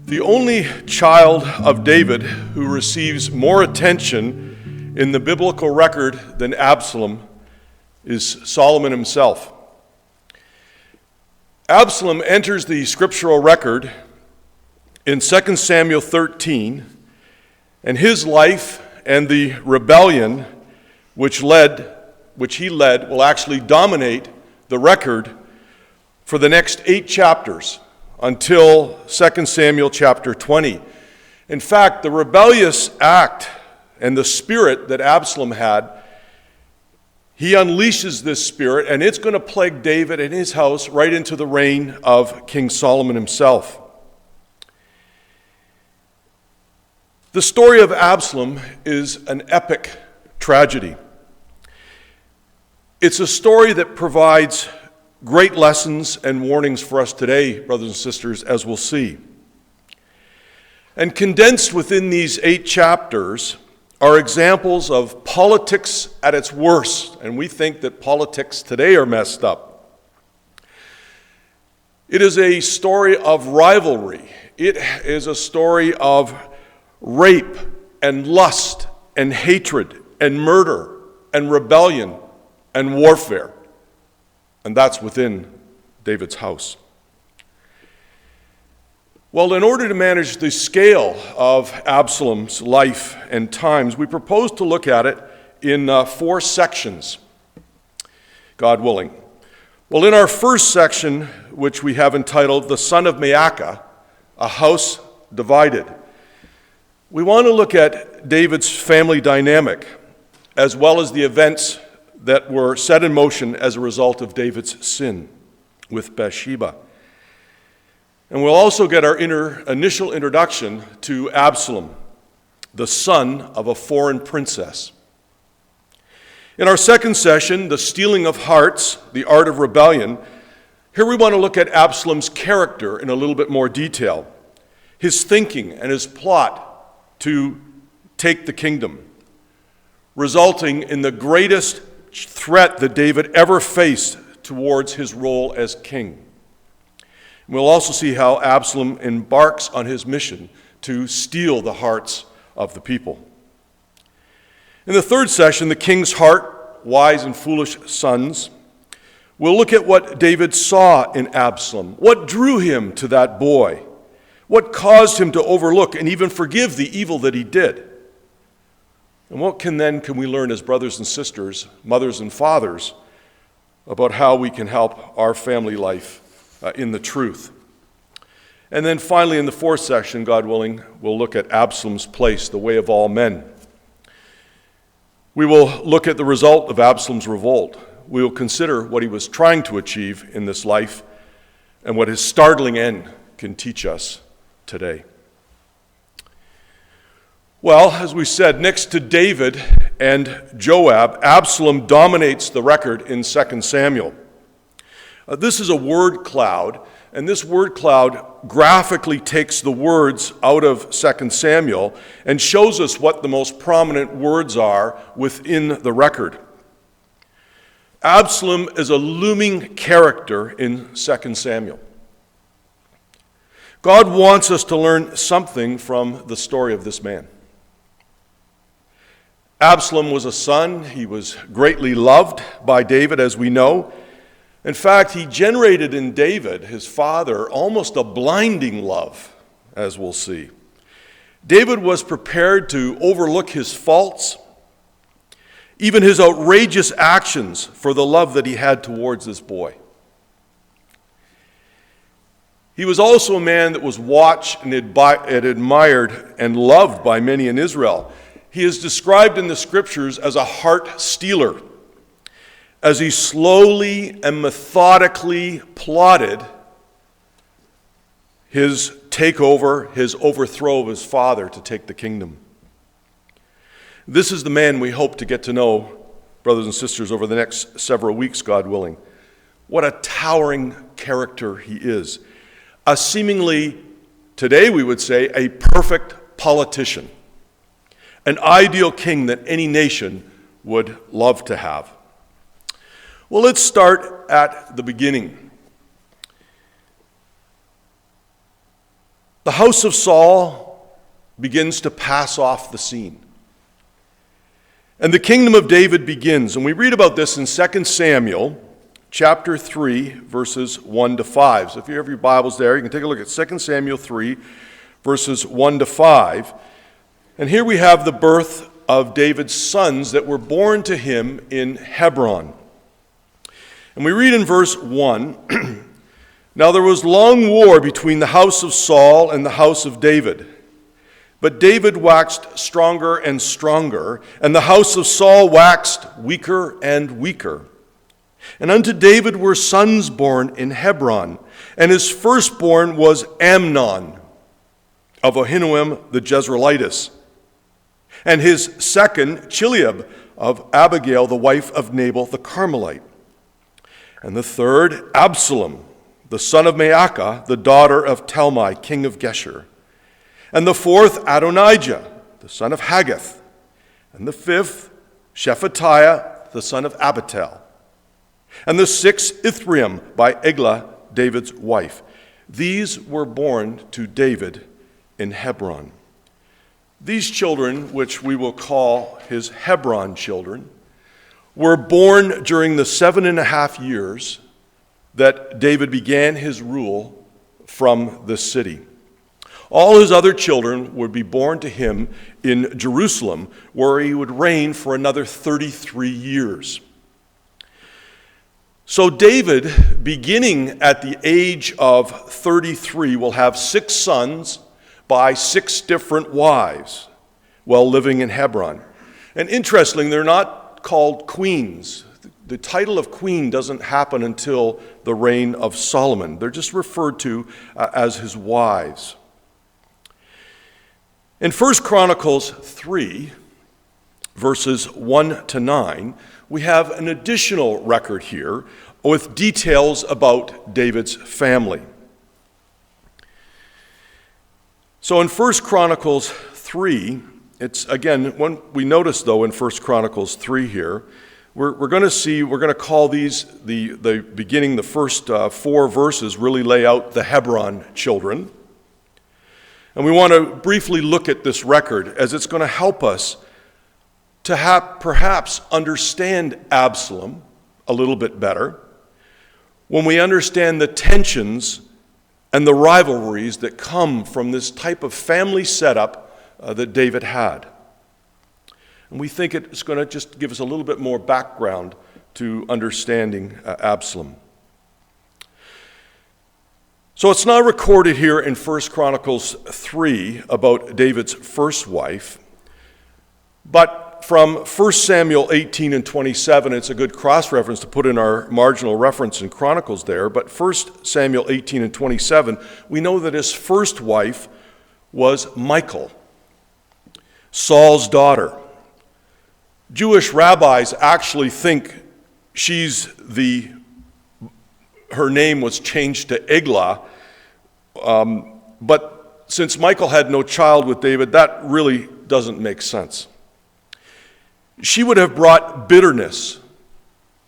The only child of David who receives more attention in the biblical record than Absalom is Solomon himself. Absalom enters the scriptural record in 2 Samuel 13, and his life and the rebellion which he led will actually dominate the record for the next 8 chapters until 2 Samuel chapter 20. In fact, the rebellious act and the spirit that Absalom had, he unleashes this spirit, and it's going to plague David and his house right into the reign of King Solomon himself. The story of Absalom is an epic tragedy. It's a story that provides great lessons and warnings for us today, brothers and sisters, as we'll see. And condensed within these 8 chapters are examples of politics at its worst, and we think that politics today are messed up. It is a story of rivalry. It is a story of rape and lust and hatred and murder and rebellion and warfare. And that's within David's house. Well, in order to manage the scale of Absalom's life and times, we propose to look at it in 4 sections, God willing. Well, in our first section, which we have entitled The Son of Maacah, A House Divided, we want to look at David's family dynamic, as well as the events that were set in motion as a result of David's sin with Bathsheba. And we'll also get our initial introduction to Absalom, the son of a foreign princess. In our second session, The Stealing of Hearts, the Art of Rebellion, here we want to look at Absalom's character in a little bit more detail, his thinking and his plot to take the kingdom, resulting in the greatest threat that David ever faced towards his role as king. We'll also see how Absalom embarks on his mission to steal the hearts of the people. In the third session, The King's Heart, Wise and Foolish Sons, we'll look at what David saw in Absalom, what drew him to that boy, what caused him to overlook and even forgive the evil that he did. And what can we learn as brothers and sisters, mothers and fathers, about how we can help our family life in the truth? And then finally, in the fourth section, God willing, we'll look at Absalom's place, the way of all men. We will look at the result of Absalom's revolt. We will consider what he was trying to achieve in this life and what his startling end can teach us today. Well, as we said, next to David and Joab, Absalom dominates the record in 2 Samuel. This is a word cloud, and this word cloud graphically takes the words out of 2 Samuel and shows us what the most prominent words are within the record. Absalom is a looming character in 2 Samuel. God wants us to learn something from the story of this man. Absalom was a son. He was greatly loved by David, as we know. In fact, he generated in David, his father, almost a blinding love, as we'll see. David was prepared to overlook his faults, even his outrageous actions, for the love that he had towards this boy. He was also a man that was watched and admired and loved by many in Israel. He is described in the scriptures as a heart stealer, as he slowly and methodically plotted his takeover, his overthrow of his father to take the kingdom. This is the man we hope to get to know, brothers and sisters, over the next several weeks, God willing. What a towering character he is. A seemingly, today we would say, a perfect politician. An ideal king that any nation would love to have. Well, let's start at the beginning. the house of Saul begins to pass off the scene. And the kingdom of David begins. And we read about this in 2 Samuel chapter 3, verses 1 to 5. So if you have your Bibles there, you can take a look at 2 Samuel 3, verses 1 to 5. And here we have the birth of David's sons that were born to him in Hebron. And we read in verse 1, Now there was long war between the house of Saul and the house of David. But David waxed stronger and stronger, and the house of Saul waxed weaker and weaker. And unto David were sons born in Hebron, and his firstborn was Amnon of Ahinoam the Jezreelitess, and his second Chileab of Abigail the wife of Nabal the Carmelite, and the third Absalom, the son of Maacah, the daughter of Talmai, king of Geshur, and the fourth Adonijah, the son of Haggith, and the fifth Shephatiah, the son of Abital, and the sixth Ithream by Eglah, David's wife. These were born to David in Hebron. These children, which we will call his Hebron children, were born during the 7.5 years that David began his rule from the city. All his other children would be born to him in Jerusalem, where he would reign for another 33 years. So David, beginning at the age of 33, will have 6 sons by 6 different wives while living in Hebron. And interestingly, they're not called queens. The title of queen doesn't happen until the reign of Solomon. They're just referred to as his wives. In 1 Chronicles 3, verses 1 to 9, we have an additional record here with details about David's family. So in 1 Chronicles 3, it's again, when we notice though in 1 Chronicles 3 here, we're going to call these the beginning, the first 4 verses really lay out the Hebron children. And we want to briefly look at this record as it's going to help us to perhaps understand Absalom a little bit better when we understand the tensions and the rivalries that come from this type of family setup that David had. And we think it's going to just give us a little bit more background to understanding Absalom. So it's not recorded here in 1 Chronicles 3 about David's first wife, but from 1 Samuel 18 and 27, it's a good cross-reference to put in our marginal reference in Chronicles there, but 1 Samuel 18 and 27, we know that his first wife was Michal, Saul's daughter. Jewish rabbis actually think her name was changed to Eglah, but since Michal had no child with David, that really doesn't make sense. She would have brought bitterness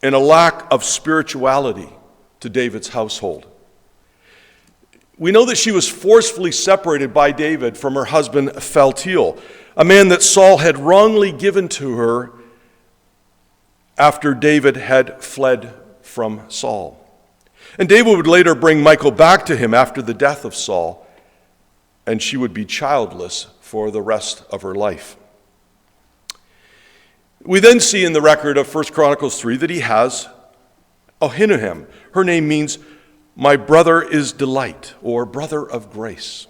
and a lack of spirituality to David's household. We know that she was forcefully separated by David from her husband Phaltiel, a man that Saul had wrongly given to her after David had fled from Saul. And David would later bring Michal back to him after the death of Saul, and she would be childless for the rest of her life. We then see in the record of 1 Chronicles 3 that he has Ahinoam. Her name means my brother is delight, or brother of grace.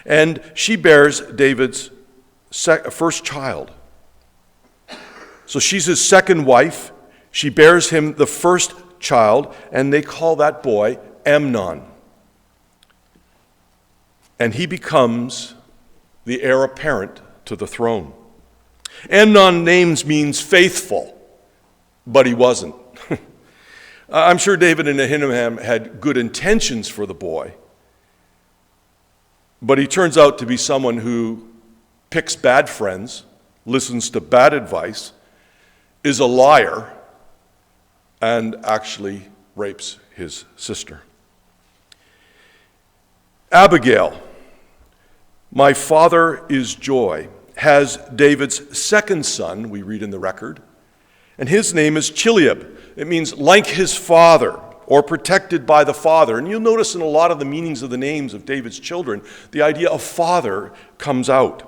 And she bears David's first child. So she's his second wife. She bears him the first child, and they call that boy Amnon. And he becomes the heir apparent to the throne. Amnon's name means faithful, but he wasn't. I'm sure David and Ahinoam had good intentions for the boy, but he turns out to be someone who picks bad friends, listens to bad advice, is a liar, and actually rapes his sister. Abigail, My father is joy, has David's second son, we read in the record, and his name is Chileab. It means like his father, or protected by the father. And you'll notice in a lot of the meanings of the names of David's children, the idea of father comes out.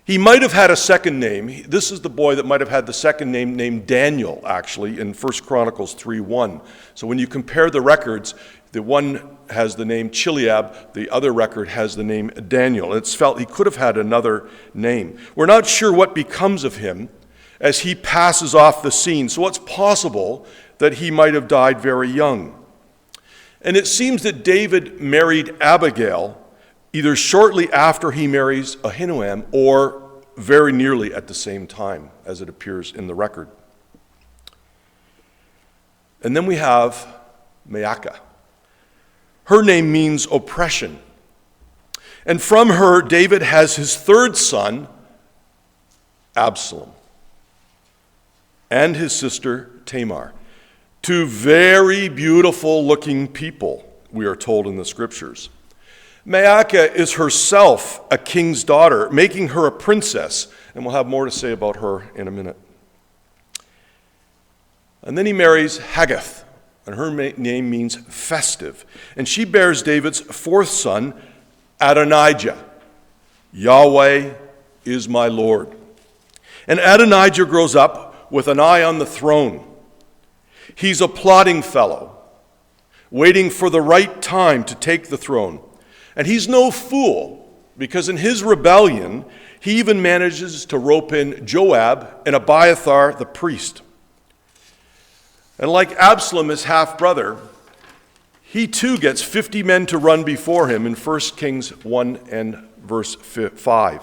He might have had a second name. This is the boy that might have had the second name named Daniel, actually, in 1 Chronicles 3:1. So when you compare the records, the one has the name Chileab, the other record has the name Daniel. It's felt he could have had another name. We're not sure what becomes of him as he passes off the scene. So it's possible that he might have died very young. And it seems that David married Abigail either shortly after he marries Ahinoam or very nearly at the same time, as it appears in the record. And then we have Maacah. Her name means oppression. And from her, David has his third son, Absalom, and his sister Tamar. Two very beautiful looking people, we are told in the scriptures. Maacah is herself a king's daughter, making her a princess, and we'll have more to say about her in a minute. And then he marries Haggith, and her name means festive. And she bears David's fourth son, Adonijah. Yahweh is my Lord. And Adonijah grows up with an eye on the throne. He's a plotting fellow, waiting for the right time to take the throne. And he's no fool, because in his rebellion, he even manages to rope in Joab and Abiathar the priest. And like Absalom, his half-brother, he too gets 50 men to run before him in 1 Kings 1 and verse 5.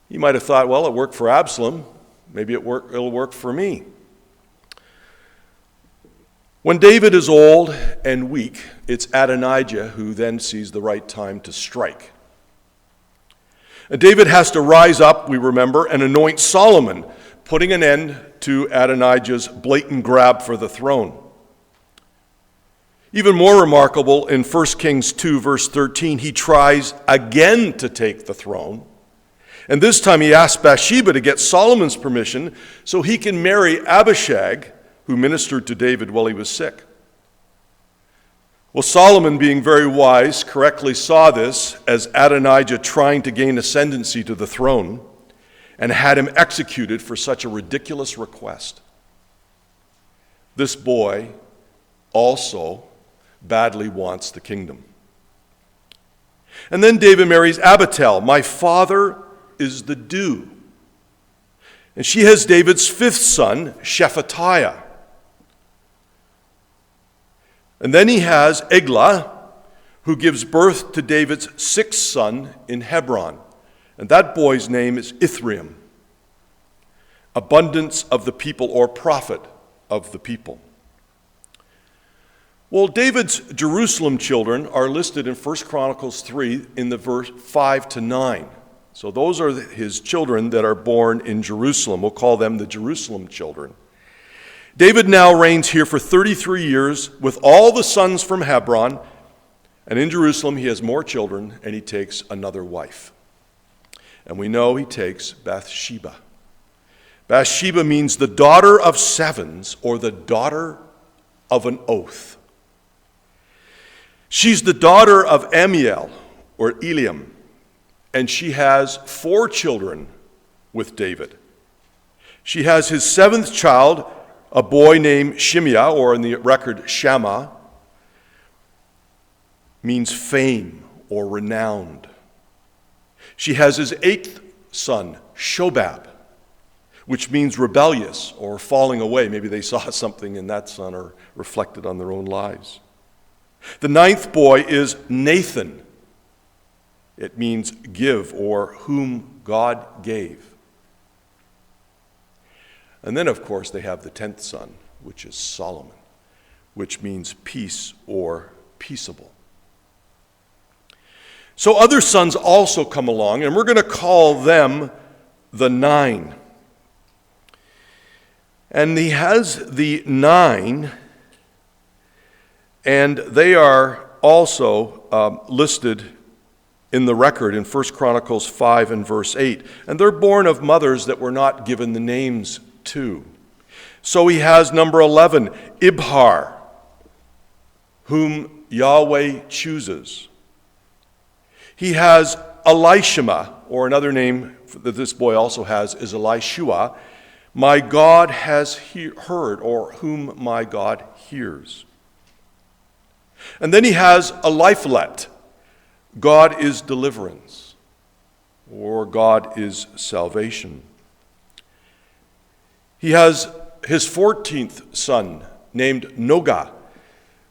You might have thought, well, it worked for Absalom. Maybe it'll work for me. When David is old and weak, it's Adonijah who then sees the right time to strike. And David has to rise up, we remember, and anoint Solomon, putting an end to Adonijah's blatant grab for the throne. Even more remarkable, in 1 Kings 2, verse 13, he tries again to take the throne. And this time he asks Bathsheba to get Solomon's permission so he can marry Abishag, who ministered to David while he was sick. Well, Solomon, being very wise, correctly saw this as Adonijah trying to gain ascendancy to the throne and had him executed for such a ridiculous request. This boy also badly wants the kingdom. And then David marries Abital. My father is the dew. And she has David's fifth son, Shephatiah. And then he has Eglah, who gives birth to David's sixth son in Hebron. And that boy's name is Ithream, abundance of the people, or prophet of the people. Well, David's Jerusalem children are listed in 1 Chronicles 3 in the verse 5 to 9. So those are his children that are born in Jerusalem. We'll call them the Jerusalem children. David now reigns here for 33 years with all the sons from Hebron, and in Jerusalem he has more children, and he takes another wife. And we know he takes Bathsheba. Bathsheba means the daughter of sevens, or the daughter of an oath. She's the daughter of Amiel, or Eliam, and she has 4 children with David. She has his 7th child, a boy named Shimea, or in the record Shammah, means fame or renowned. She has his 8th son, Shobab, which means rebellious or falling away. Maybe they saw something in that son or reflected on their own lives. The 9th boy is Nathan. It means give, or whom God gave. And then, of course, they have the 10th son, which is Solomon, which means peace or peaceable. So other sons also come along, and we're going to call them the 9. And he has the 9, and they are also listed in the record in 1 Chronicles 5 and verse 8. And they're born of mothers that were not given the names to. So he has number 11, Ibhar, whom Yahweh chooses. He has Elishama, or another name that this boy also has is Elishua, my God has heard, or whom my God hears. And then he has Eliphalet, God is deliverance, or God is salvation. He has his 14th son named Nogah,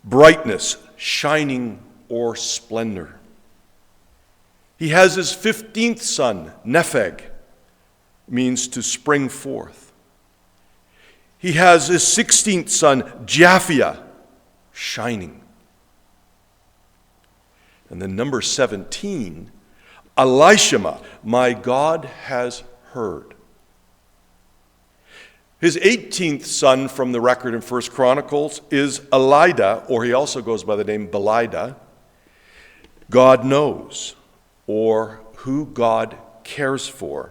brightness, shining, or splendor. He has his 15th son, Nepheg, means to spring forth. He has his 16th son, Japhia, shining. And then number 17, Elishama, my God has heard. His 18th son from the record in 1 Chronicles is Elida, or he also goes by the name Belida, God knows, or who God cares for.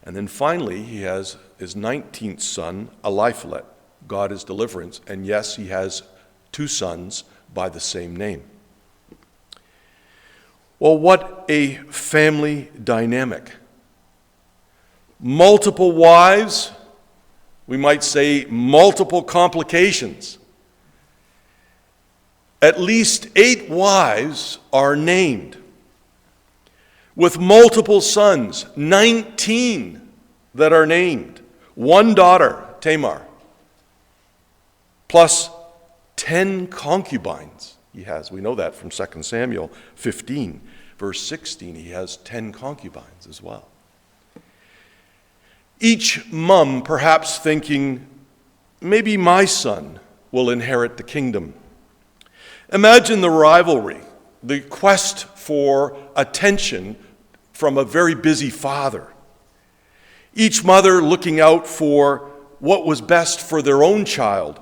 And then finally, he has his 19th son, Eliphalet, God is deliverance, and yes, he has two sons by the same name. Well, what a family dynamic. Multiple wives, we might say multiple complications. At least 8 wives are named, with multiple sons, 19 that are named. 1 daughter, Tamar, plus 10 concubines he has. We know that from 2 Samuel 15, verse 16. He has 10 concubines as well. Each mom perhaps thinking, maybe my son will inherit the kingdom. Imagine the rivalry, the quest for attention from a very busy father. Each mother looking out for what was best for their own child.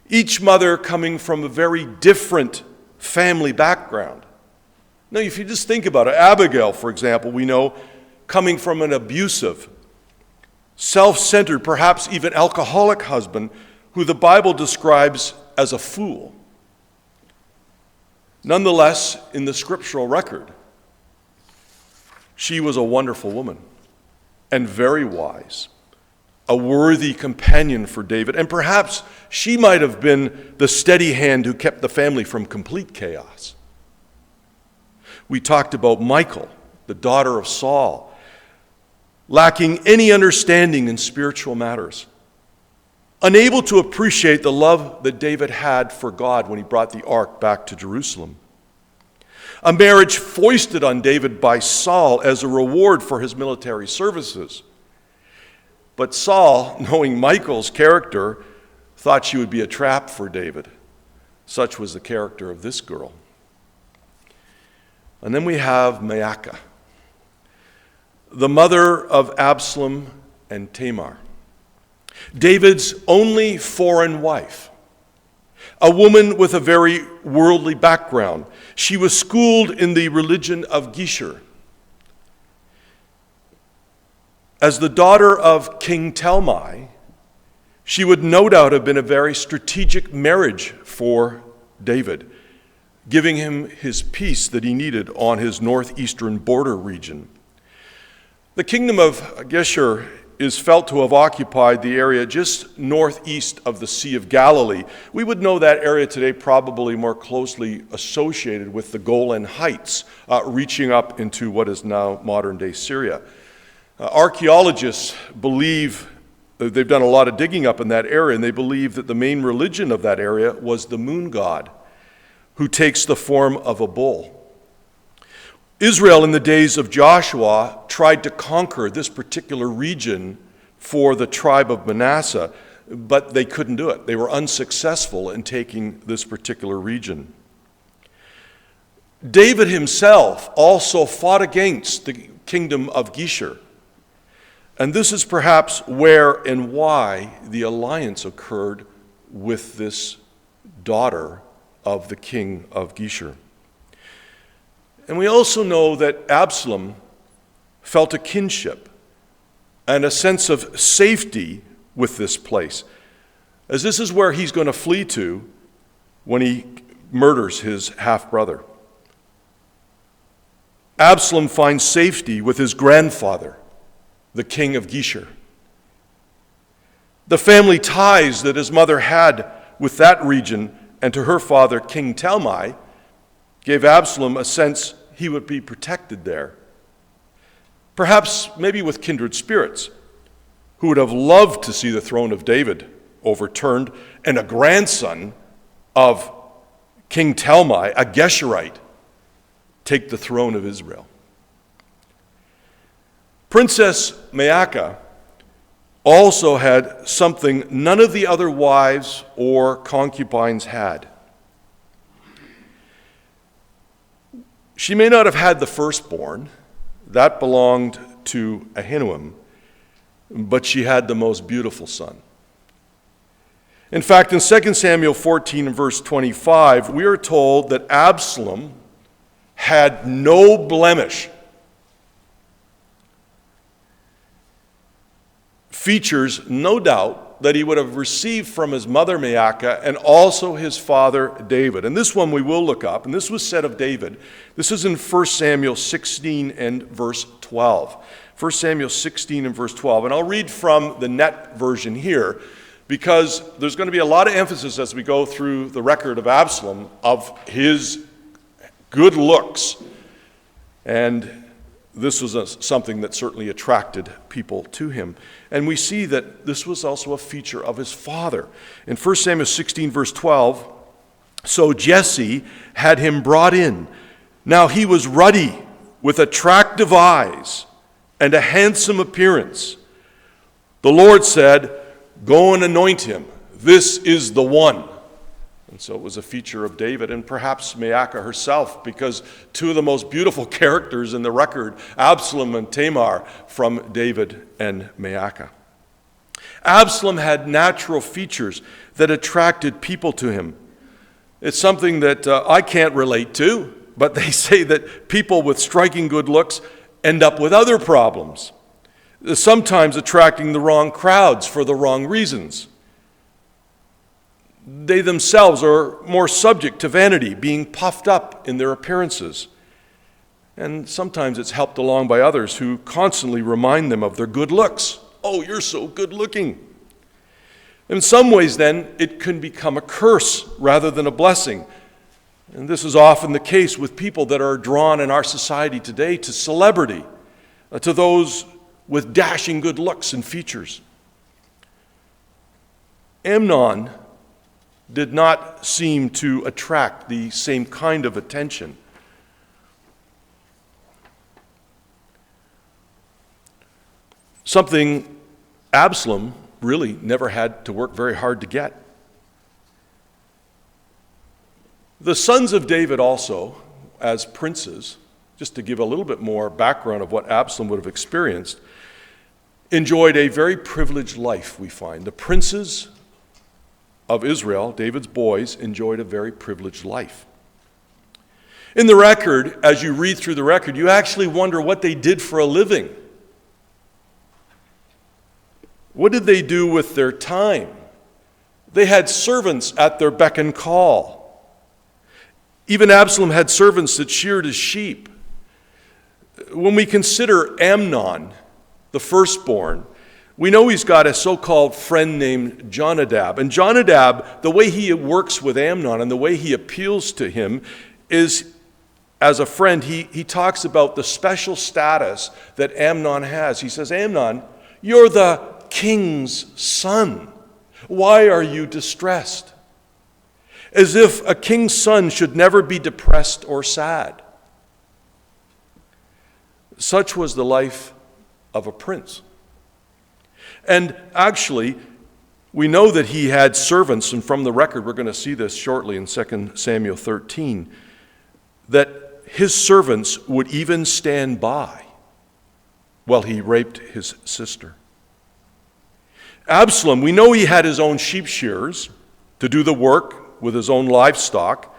Each mother coming from a very different family background. Now, if you just think about it, Abigail, for example, we know, coming from an abusive, self-centered, perhaps even alcoholic husband, who the Bible describes as a fool. Nonetheless, in the scriptural record, she was a wonderful woman and very wise, a worthy companion for David, and perhaps she might have been the steady hand who kept the family from complete chaos. We talked about Michal, the daughter of Saul, lacking any understanding in spiritual matters, unable to appreciate the love that David had for God when he brought the ark back to Jerusalem. A marriage foisted on David by Saul as a reward for his military services. But Saul, knowing Michal's character, thought she would be a trap for David. Such was the character of this girl. And then we have Maacah, the mother of Absalom and Tamar, David's only foreign wife, a woman with a very worldly background. She was schooled in the religion of Geshur. As the daughter of King Talmai, she would no doubt have been a very strategic marriage for David, giving him his peace that he needed on his northeastern border region. The kingdom of Geshur is felt to have occupied the area just northeast of the Sea of Galilee. We would know that area today probably more closely associated with the Golan Heights, reaching up into what is now modern-day Syria. Archaeologists believe, they've done a lot of digging up in that area, and they believe that the main religion of that area was the moon god, who takes the form of a bull. Israel in the days of Joshua tried to conquer this particular region for the tribe of Manasseh, but they couldn't do it. They were unsuccessful in taking this particular region. David himself also fought against the kingdom of Geshur. And this is perhaps where and why the alliance occurred with this daughter of the king of Geshur. And we also know that Absalom felt a kinship and a sense of safety with this place, as this is where he's going to flee to when he murders his half-brother. Absalom finds safety with his grandfather, the king of Geshur. The family ties that his mother had with that region and to her father, King Talmai, gave Absalom a sense he would be protected there. Perhaps maybe with kindred spirits who would have loved to see the throne of David overturned and a grandson of King Talmai, a Geshurite, take the throne of Israel. Princess Maacah also had something none of the other wives or concubines had. She may not have had the firstborn, that belonged to Ahinoam, but she had the most beautiful son. In fact, in 2 Samuel 14 and verse 25, we are told that Absalom had no blemish. Features, no doubt, that he would have received from his mother Maacah and also his father David. And this one we will look up, and this was said of David. This is in 1 Samuel 16 and verse 12. 1 Samuel 16 and verse 12. And I'll read from the Net version here, because there's going to be a lot of emphasis as we go through the record of Absalom of his good looks. And this was something that certainly attracted people to him. And we see that this was also a feature of his father. In 1 Samuel 16, verse 12, so Jesse had him brought in. Now he was ruddy, with attractive eyes, and a handsome appearance. The Lord said, go and anoint him. This is the one. And so it was a feature of David and perhaps Maacah herself, because two of the most beautiful characters in the record, Absalom and Tamar, from David and Maacah. Absalom had natural features that attracted people to him. It's something that I can't relate to, but they say that people with striking good looks end up with other problems, sometimes attracting the wrong crowds for the wrong reasons. They themselves are more subject to vanity, being puffed up in their appearances. And sometimes it's helped along by others who constantly remind them of their good looks. Oh, you're so good looking. In some ways, then, it can become a curse rather than a blessing. And this is often the case with people that are drawn in our society today to celebrity, to those with dashing good looks and features. Amnon did not seem to attract the same kind of attention. Something Absalom really never had to work very hard to get. The sons of David also, as princes, just to give a little bit more background of what Absalom would have experienced, enjoyed a very privileged life, we find. The princes of Israel, David's boys, enjoyed a very privileged life. In the record, as you read through the record, you actually wonder what they did for a living. What did they do with their time? They had servants at their beck and call. Even Absalom had servants that sheared his sheep. When we consider Amnon, the firstborn, we know he's got a so-called friend named Jonadab. And Jonadab, the way he works with Amnon and the way he appeals to him is, as a friend, he talks about the special status that Amnon has. He says, Amnon, you're the king's son. Why are you distressed? As if a king's son should never be depressed or sad. Such was the life of a prince. And actually, we know that he had servants, and from the record, we're going to see this shortly in 2 Samuel 13, that his servants would even stand by while he raped his sister. Absalom, we know he had his own sheep shearers to do the work with his own livestock,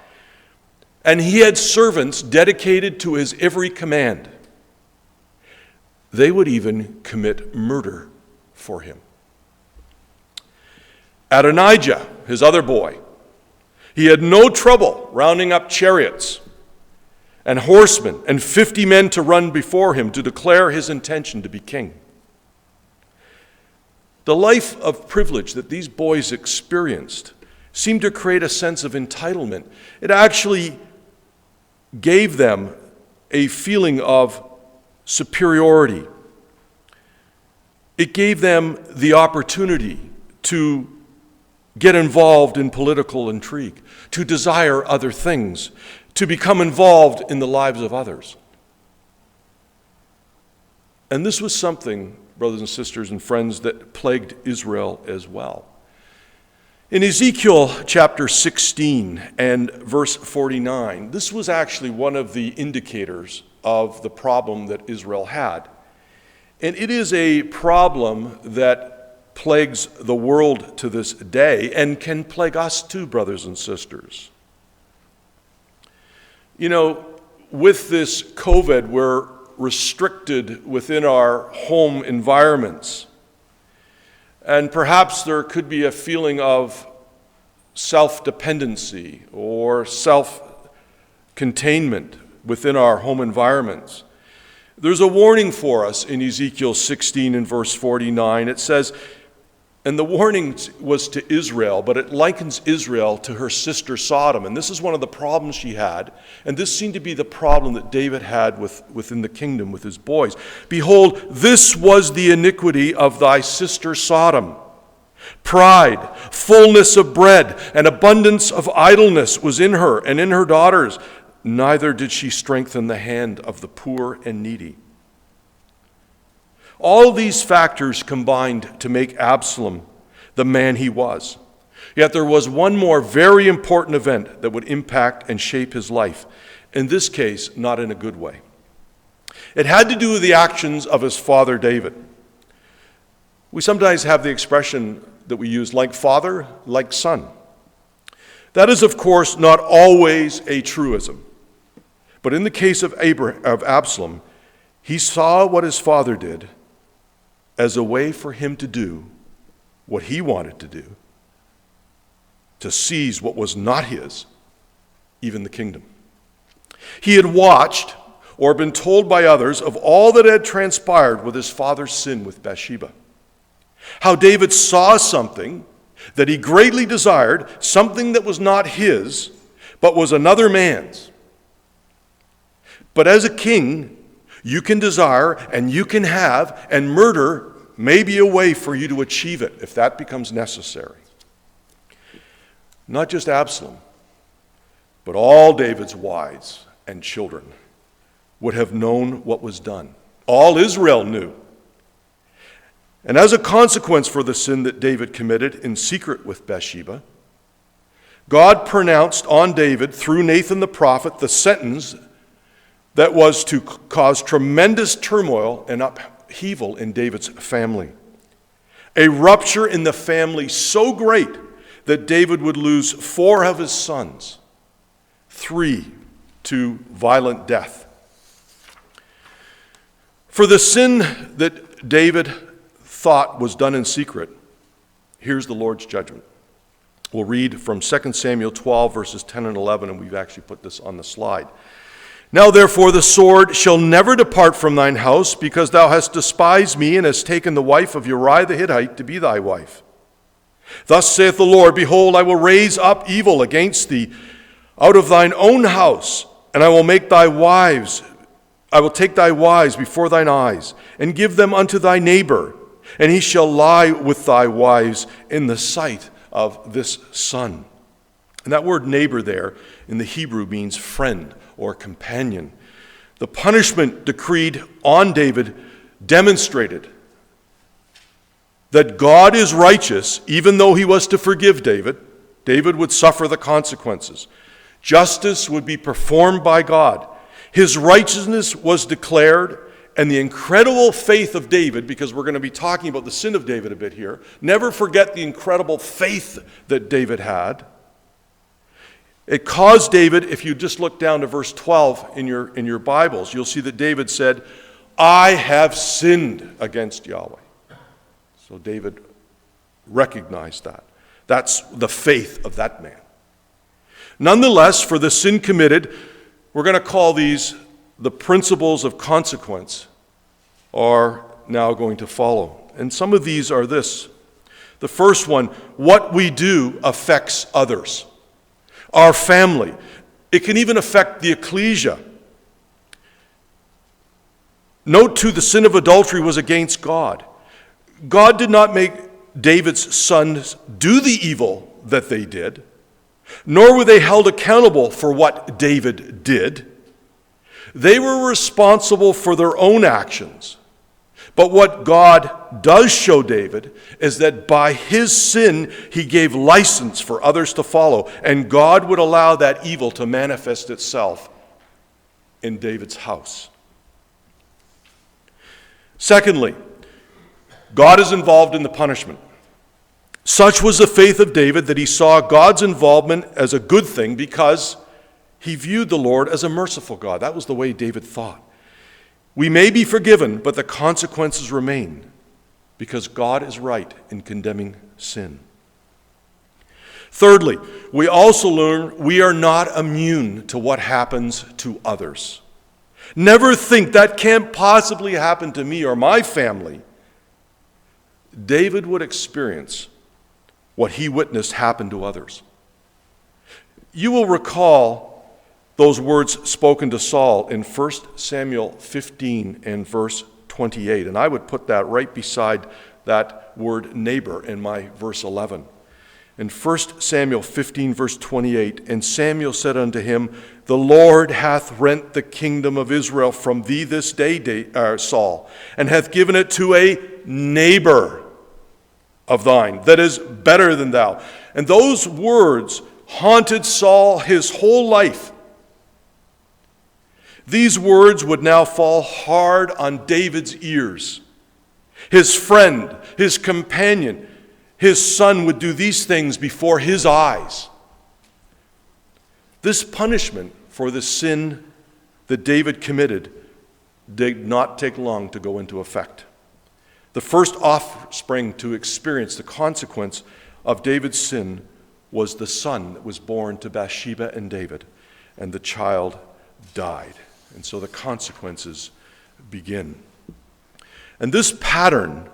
and he had servants dedicated to his every command. They would even commit murder for him. Adonijah, his other boy, he had no trouble rounding up chariots and horsemen and 50 men to run before him to declare his intention to be king. The life of privilege that these boys experienced seemed to create a sense of entitlement. It actually gave them a feeling of superiority. It gave them the opportunity to get involved in political intrigue, to desire other things, to become involved in the lives of others. And this was something, brothers and sisters and friends, that plagued Israel as well. In Ezekiel chapter 16 and verse 49, this was actually one of the indicators of the problem that Israel had. And it is a problem that plagues the world to this day and can plague us too, brothers and sisters. You know, with this COVID, we're restricted within our home environments. And perhaps there could be a feeling of self-dependency or self-containment within our home environments. There's a warning for us in Ezekiel 16 and verse 49. It says, and the warning was to Israel, but it likens Israel to her sister Sodom. And this is one of the problems she had. And this seemed to be the problem that David had within the kingdom with his boys. Behold, this was the iniquity of thy sister Sodom. Pride, fullness of bread, and abundance of idleness was in her and in her daughters. Neither did she strengthen the hand of the poor and needy. All these factors combined to make Absalom the man he was. Yet there was one more very important event that would impact and shape his life. In this case, not in a good way. It had to do with the actions of his father David. We sometimes have the expression that we use, like father, like son. That is, of course, not always a truism. But in the case of Absalom, he saw what his father did as a way for him to do what he wanted to do, to seize what was not his, even the kingdom. He had watched or been told by others of all that had transpired with his father's sin with Bathsheba. How David saw something that he greatly desired, something that was not his, but was another man's. But as a king, you can desire and you can have, and murder may be a way for you to achieve it if that becomes necessary. Not just Absalom, but all David's wives and children would have known what was done. All Israel knew. And as a consequence for the sin that David committed in secret with Bathsheba, God pronounced on David through Nathan the prophet the sentence that was to cause tremendous turmoil and upheaval in David's family. A rupture in the family so great that David would lose 4 of his sons, 3 to violent death. For the sin that David thought was done in secret, here's the Lord's judgment. We'll read from 2 Samuel 12, verses 10 and 11, and we've actually put this on the slide. Now therefore the sword shall never depart from thine house, because thou hast despised me, and hast taken the wife of Uriah the Hittite to be thy wife. Thus saith the Lord, behold, I will raise up evil against thee out of thine own house, and I will take thy wives before thine eyes, and give them unto thy neighbor, and he shall lie with thy wives in the sight of this son. And that word neighbor there in the Hebrew means friend or companion. The punishment decreed on David demonstrated that God is righteous. Even though he was to forgive David, David would suffer the consequences. Justice would be performed by God. His righteousness was declared, and the incredible faith of David, because we're going to be talking about the sin of David a bit here. Never forget the incredible faith that David had. It caused David, if you just look down to verse 12 in your Bibles, you'll see that David said, I have sinned against Yahweh. So David recognized that. That's the faith of that man. Nonetheless, for the sin committed, we're going to call these the principles of consequence are now going to follow. And some of these are this. The first one, what we do affects others. Our family. It can even affect the ecclesia. Note too, the sin of adultery was against God. God did not make David's sons do the evil that they did, nor were they held accountable for what David did. They were responsible for their own actions. But what God does show David is that by his sin, he gave license for others to follow, and God would allow that evil to manifest itself in David's house. Secondly, God is involved in the punishment. Such was the faith of David that he saw God's involvement as a good thing because he viewed the Lord as a merciful God. That was the way David thought. We may be forgiven, but the consequences remain because God is right in condemning sin. Thirdly, we also learn we are not immune to what happens to others. Never think that can't possibly happen to me or my family. David would experience what he witnessed happen to others. You will recall those words spoken to Saul in 1 Samuel 15 and verse 28. And I would put that right beside that word neighbor in my verse 11. In 1 Samuel 15 verse 28, and Samuel said unto him, the Lord hath rent the kingdom of Israel from thee this day, Saul, and hath given it to a neighbor of thine that is better than thou. And those words haunted Saul his whole life. These words would now fall hard on David's ears. His friend, his companion, his son would do these things before his eyes. This punishment for the sin that David committed did not take long to go into effect. The first offspring to experience the consequence of David's sin was the son that was born to Bathsheba and David, and the child died. And so the consequences begin. And this pattern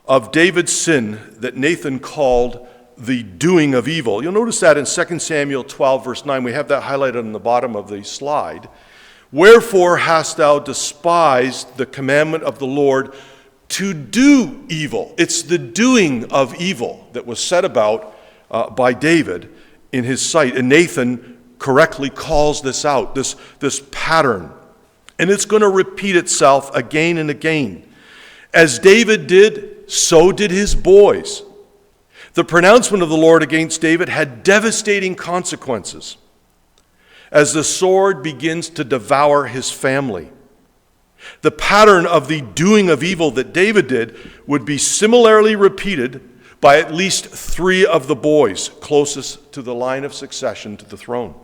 of David's sin that Nathan called the doing of evil, you'll notice that in 2 Samuel 12, verse 9. We have that highlighted on the bottom of the slide. Wherefore hast thou despised the commandment of the Lord to do evil? It's the doing of evil that was set about by David in his sight. And Nathan correctly calls this out, this pattern. And it's going to repeat itself again and again. As David did, so did his boys. The pronouncement of the Lord against David had devastating consequences as the sword begins to devour his family. The pattern of the doing of evil that David did would be similarly repeated by at least 3 of the boys closest to the line of succession to the throne.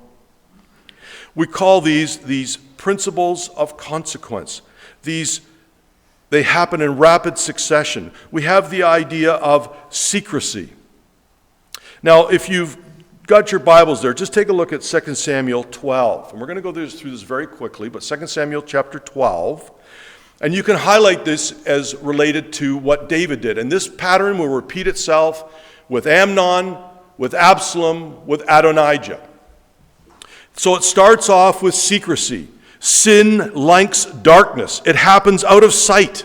We call these principles of consequence. They happen in rapid succession. We have the idea of secrecy. Now, if you've got your Bibles there, just take a look at 2 Samuel 12. And we're going to go through this very quickly, but 2 Samuel chapter 12. And you can highlight this as related to what David did. And this pattern will repeat itself with Amnon, with Absalom, with Adonijah. So it starts off with secrecy. Sin likes darkness. It happens out of sight.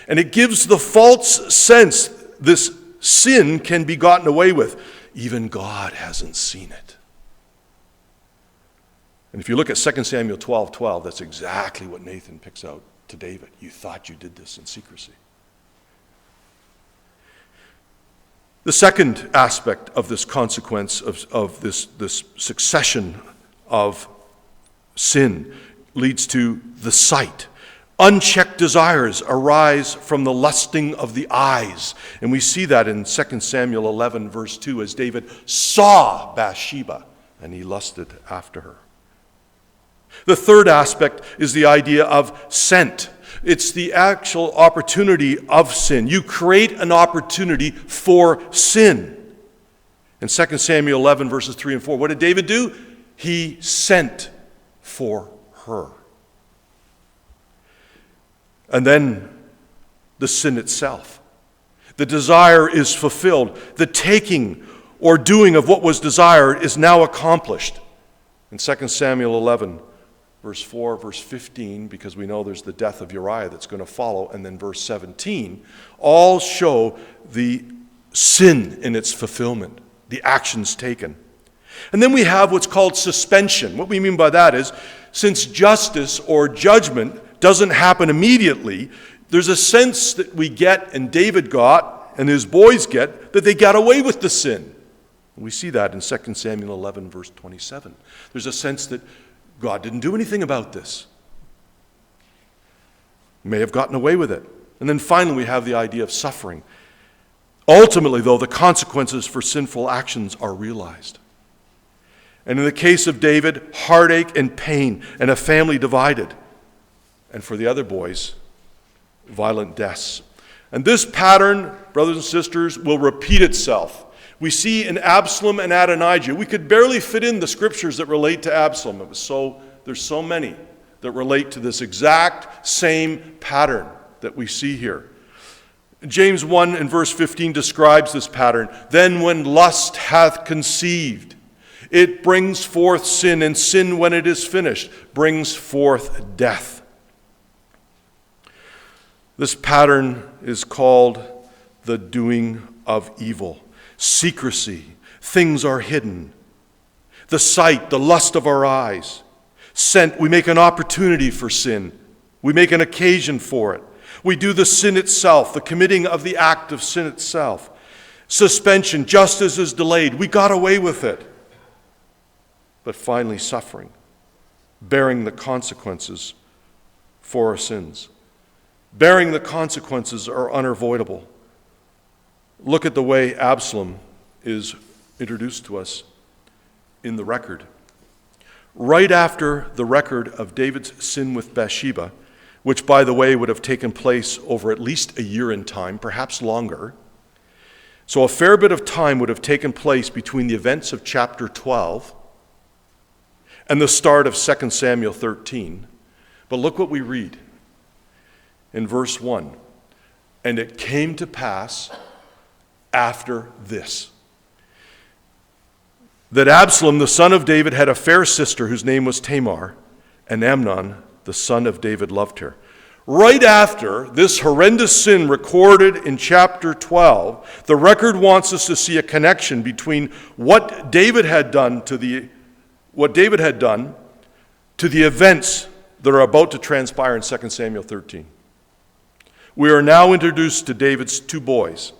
And it gives the false sense this sin can be gotten away with. Even God hasn't seen it. And if you look at 2 Samuel 12:12, that's exactly what Nathan picks out to David. You thought you did this in secrecy. The second aspect of this consequence of this succession of sin leads to the sight. Unchecked desires arise from the lusting of the eyes. And we see that in 2 Samuel 11, verse 2, as David saw Bathsheba and he lusted after her. The third aspect is the idea of sent. It's the actual opportunity of sin. You create an opportunity for sin. In 2 Samuel 11, verses 3 and 4, what did David do? He sent for her. And then the sin itself. The desire is fulfilled. The taking or doing of what was desired is now accomplished. In 2 Samuel 11, verse 4, verse 15, because we know there's the death of Uriah that's going to follow, and then verse 17, all show the sin in its fulfillment, the actions taken. And then we have what's called suspension. What we mean by that is, since justice or judgment doesn't happen immediately, there's a sense that we get, and David got, and his boys get, that they got away with the sin. We see that in 2 Samuel 11, verse 27. There's a sense that God didn't do anything about this. He may have gotten away with it. And then finally we have the idea of suffering. Ultimately, though, the consequences for sinful actions are realized. And in the case of David, heartache and pain and a family divided. And for the other boys, violent deaths. And this pattern, brothers and sisters, will repeat itself. We see in Absalom and Adonijah, we could barely fit in the scriptures that relate to Absalom. There's so many that relate to this exact same pattern that we see here. James 1 and verse 15 describes this pattern. Then when lust hath conceived, it brings forth sin, and sin, when it is finished, brings forth death. This pattern is called the doing of evil. Secrecy, things are hidden. The sight, the lust of our eyes. We make an opportunity for sin. We make an occasion for it. We do the sin itself, the committing of the act of sin itself. Suspension, justice is delayed. We got away with it. But finally suffering, bearing the consequences for our sins. Bearing the consequences are unavoidable. Look at the way Absalom is introduced to us in the record. Right after the record of David's sin with Bathsheba, which, by the way, would have taken place over at least a year in time, perhaps longer. So a fair bit of time would have taken place between the events of chapter 12 and the start of 2 Samuel 13. But look what we read in verse 1. And it came to pass after this, that Absalom, the son of David, had a fair sister whose name was Tamar, and Amnon, the son of David, loved her. Right after this horrendous sin recorded in chapter 12, the record wants us to see a connection between what David had done to the events that are about to transpire in 2 Samuel 13. We are now introduced to David's two boys.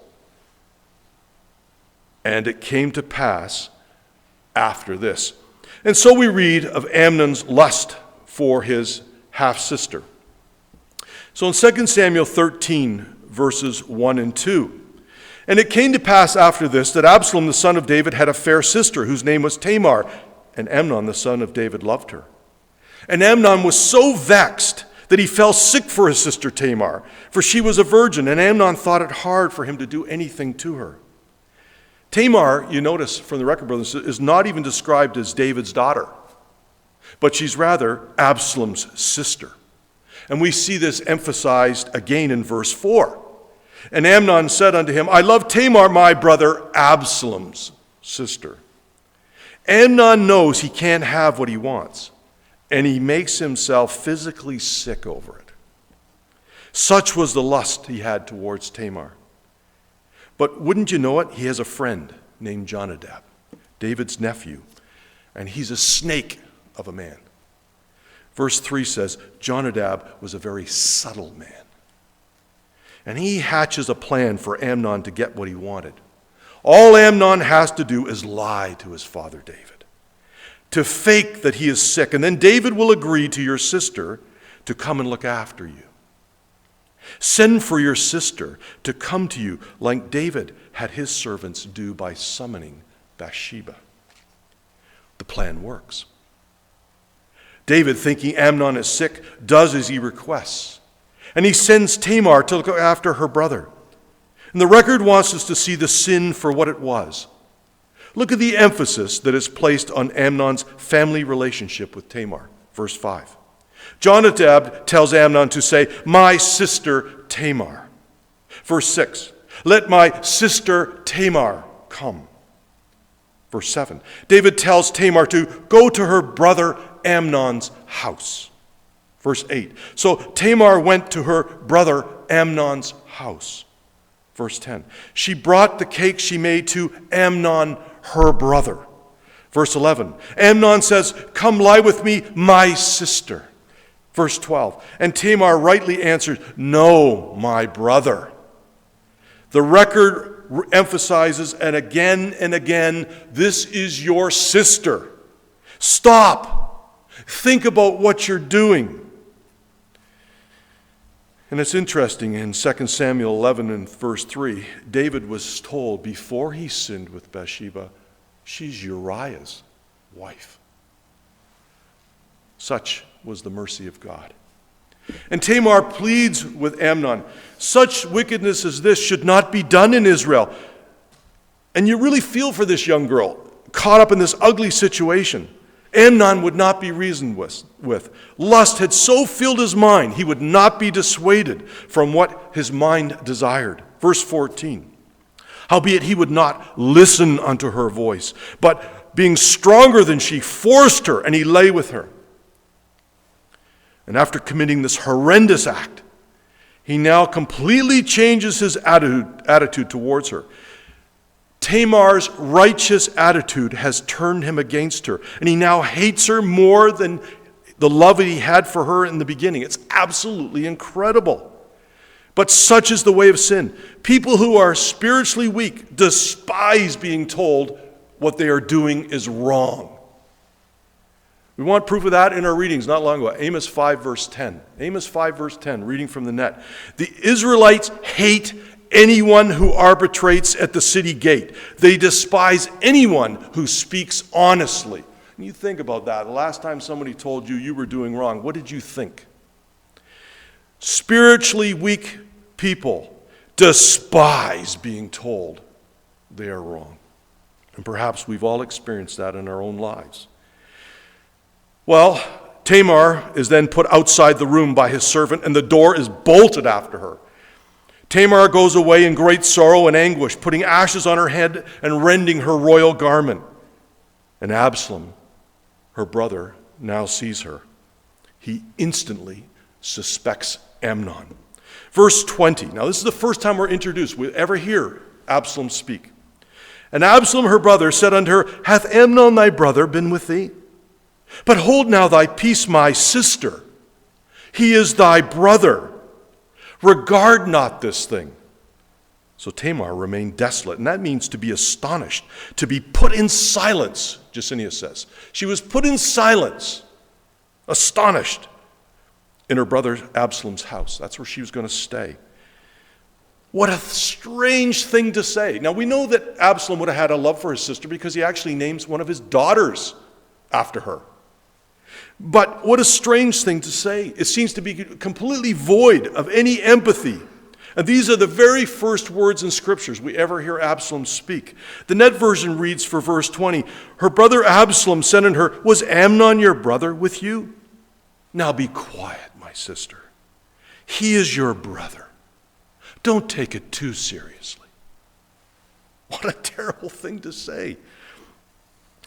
And it came to pass after this. And so we read of Amnon's lust for his half-sister. So in 2 Samuel 13, verses 1 and 2, and it came to pass after this that Absalom, the son of David, had a fair sister whose name was Tamar, and Amnon, the son of David, loved her. And Amnon was so vexed that he fell sick for his sister Tamar, for she was a virgin, and Amnon thought it hard for him to do anything to her. Tamar, you notice from the record, brothers, is not even described as David's daughter, but she's rather Absalom's sister. And we see this emphasized again in verse 4. And Amnon said unto him, I love Tamar, my brother Absalom's sister. Amnon knows he can't have what he wants, and he makes himself physically sick over it. Such was the lust he had towards Tamar. But wouldn't you know it, he has a friend named Jonadab, David's nephew, and he's a snake of a man. Verse 3 says, Jonadab was a very subtle man. And he hatches a plan for Amnon to get what he wanted. All Amnon has to do is lie to his father David, to fake that he is sick, and then David will agree to your sister to come and look after you. Send for your sister to come to you like David had his servants do by summoning Bathsheba. The The plan works. David, thinking Amnon is sick, does as he requests. And he sends Tamar to look after her brother. And the record wants us to see the sin for what it was. Look at the emphasis that is placed on Amnon's family relationship with Tamar. Verse 5. Jonadab tells Amnon to say, "My sister Tamar." Verse 6. "Let my sister Tamar come." Verse 7. David tells Tamar to go to her brother Amnon's house. Verse 8. So Tamar went to her brother Amnon's house. Verse 10. She brought the cake she made to Amnon, her brother. Verse 11. Amnon says, "Come lie with me, my sister." Verse 12. And Tamar rightly answers, "No, my brother." The record emphasizes, and again, this is your sister. Stop. Think about what you're doing. And it's interesting, in 2 Samuel 11 and verse 3, David was told before he sinned with Bathsheba, she's Uriah's wife. Such was the mercy of God. And Tamar pleads with Amnon, such wickedness as this should not be done in Israel. And you really feel for this young girl, caught up in this ugly situation. Amnon would not be reasoned with. Lust had so filled his mind, he would not be dissuaded from what his mind desired. Verse 14. Howbeit he would not listen unto her voice, but being stronger than she, forced her, and he lay with her. And after committing this horrendous act, he now completely changes his attitude towards her. Tamar's righteous attitude has turned him against her, and he now hates her more than the love that he had for her in the beginning. It's absolutely incredible. But such is the way of sin. People who are spiritually weak despise being told what they are doing is wrong. We want proof of that in our readings not long ago. Amos 5 verse 10. Amos 5 verse 10, reading from the net. The Israelites hate anyone who arbitrates at the city gate. They despise anyone who speaks honestly. And you think about that. The last time somebody told you were doing wrong, what did you think? Spiritually weak people despise being told they are wrong. And perhaps we've all experienced that in our own lives. Well, Tamar is then put outside the room by his servant, and the door is bolted after her. Tamar goes away in great sorrow and anguish, putting ashes on her head and rending her royal garment. And Absalom, her brother, now sees her. He instantly suspects Amnon. Verse 20. Now this is the first time we're introduced. We ever hear Absalom speak. And Absalom, her brother, said unto her, Hath Amnon thy brother been with thee? But hold now thy peace, my sister. He is thy brother. Regard not this thing. So Tamar remained desolate, and that means to be astonished, to be put in silence, Jacinius says. She was put in silence, astonished, in her brother Absalom's house. That's where she was going to stay. What a strange thing to say. Now we know that Absalom would have had a love for his sister because he actually names one of his daughters after her. But what a strange thing to say. It seems to be completely void of any empathy. And these are the very first words in scriptures we ever hear Absalom speak. The Net version reads for verse 20, Her brother Absalom said unto her, Was Amnon your brother with you? Now be quiet, my sister. He is your brother. Don't take it too seriously. What a terrible thing to say.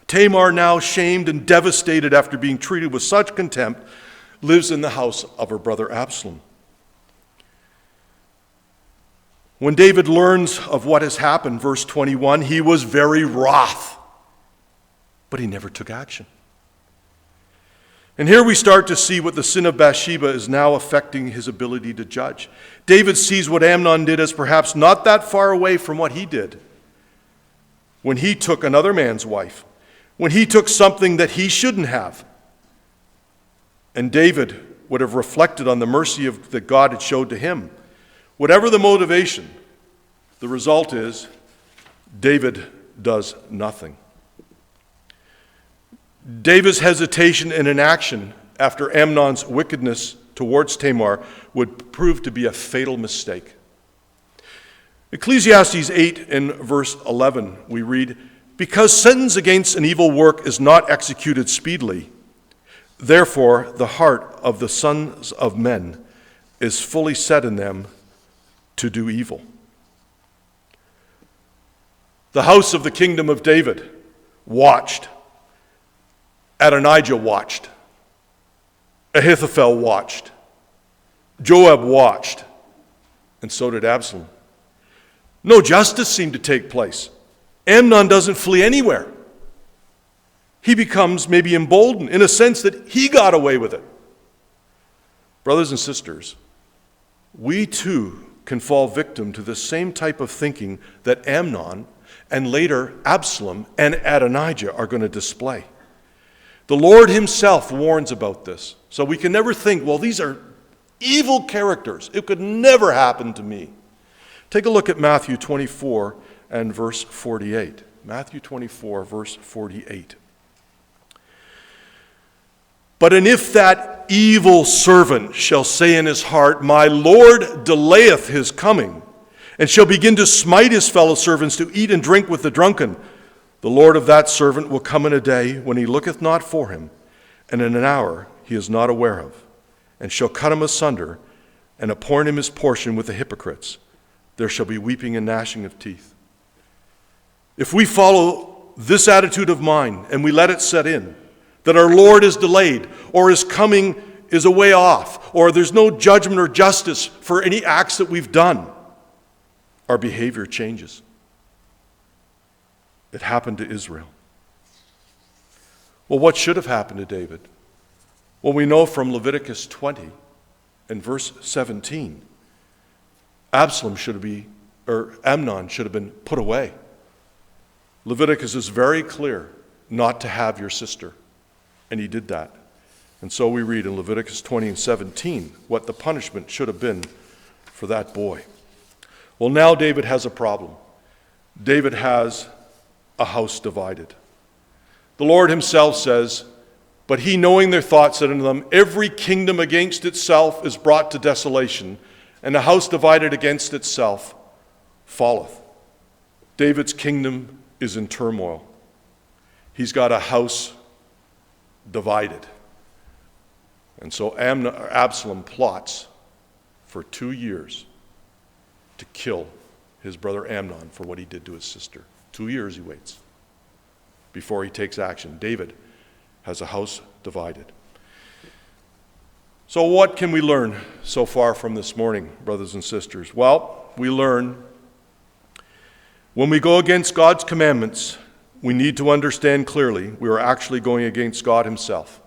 Tamar, now shamed and devastated after being treated with such contempt, lives in the house of her brother Absalom. When David learns of what has happened, verse 21, he was very wroth, but he never took action. And here we start to see what the sin of Bathsheba is now affecting his ability to judge. David sees what Amnon did as perhaps not that far away from what he did when he took another man's wife, when he took something that he shouldn't have. And David would have reflected on the mercy that God had showed to him. Whatever the motivation, the result is David does nothing. David's hesitation and inaction after Amnon's wickedness towards Tamar would prove to be a fatal mistake. Ecclesiastes 8 and verse 11, we read, "Because sentence against an evil work is not executed speedily, therefore the heart of the sons of men is fully set in them to do evil." The house of the kingdom of David watched. Adonijah watched. Ahithophel watched. Joab watched. And so did Absalom. No justice seemed to take place. Amnon doesn't flee anywhere. He becomes maybe emboldened in a sense that he got away with it. Brothers and sisters, we too can fall victim to the same type of thinking that Amnon and later Absalom and Adonijah are going to display. The Lord himself warns about this. So we can never think, well, these are evil characters. It could never happen to me. Take a look at Matthew 24 and verse 48. Matthew 24, verse 48. "But and if that evil servant shall say in his heart, My Lord delayeth his coming, and shall begin to smite his fellow servants to eat and drink with the drunken, the Lord of that servant will come in a day when he looketh not for him, and in an hour he is not aware of, and shall cut him asunder, and appoint him his portion with the hypocrites. There shall be weeping and gnashing of teeth." If we follow this attitude of mind and we let it set in, that our Lord is delayed, or his coming is a way off, or there's no judgment or justice for any acts that we've done, our behavior changes. It happened to Israel. Well, what should have happened to David? Well, we know from Leviticus 20 and verse 17, Amnon should have been put away. Leviticus is very clear not to have your sister, and he did that. And so we read in Leviticus 20 and 17 what the punishment should have been for that boy. Well, now David has a problem. David has a house divided. The Lord himself says, "But he, knowing their thoughts, said unto them, Every kingdom against itself is brought to desolation, and a house divided against itself falleth." David's kingdom is in turmoil. He's got a house divided. And so Absalom plots for 2 years to kill his brother Amnon for what he did to his sister. 2 years he waits before he takes action. David has a house divided. So what can we learn so far from this morning, brothers and sisters? Well, we learn when we go against God's commandments, we need to understand clearly we are actually going against God himself.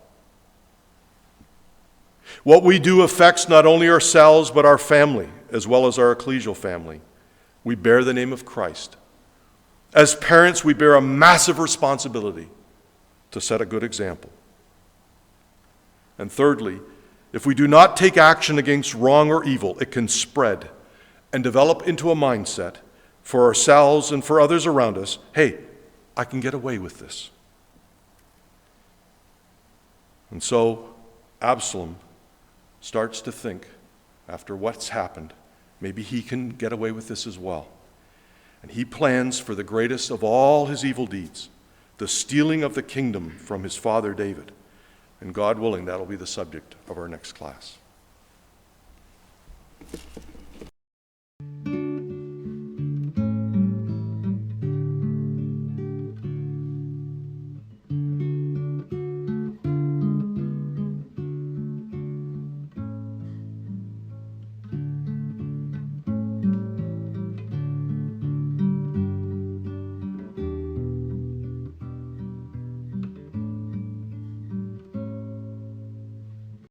What we do affects not only ourselves but our family, as well as our ecclesial family. We bear the name of Christ. As parents, we bear a massive responsibility to set a good example. And thirdly, if we do not take action against wrong or evil, it can spread and develop into a mindset for ourselves and for others around us. Hey, I can get away with this. And so Absalom starts to think, after what's happened, maybe he can get away with this as well. And he plans for the greatest of all his evil deeds, the stealing of the kingdom from his father David. And God willing, that'll be the subject of our next class.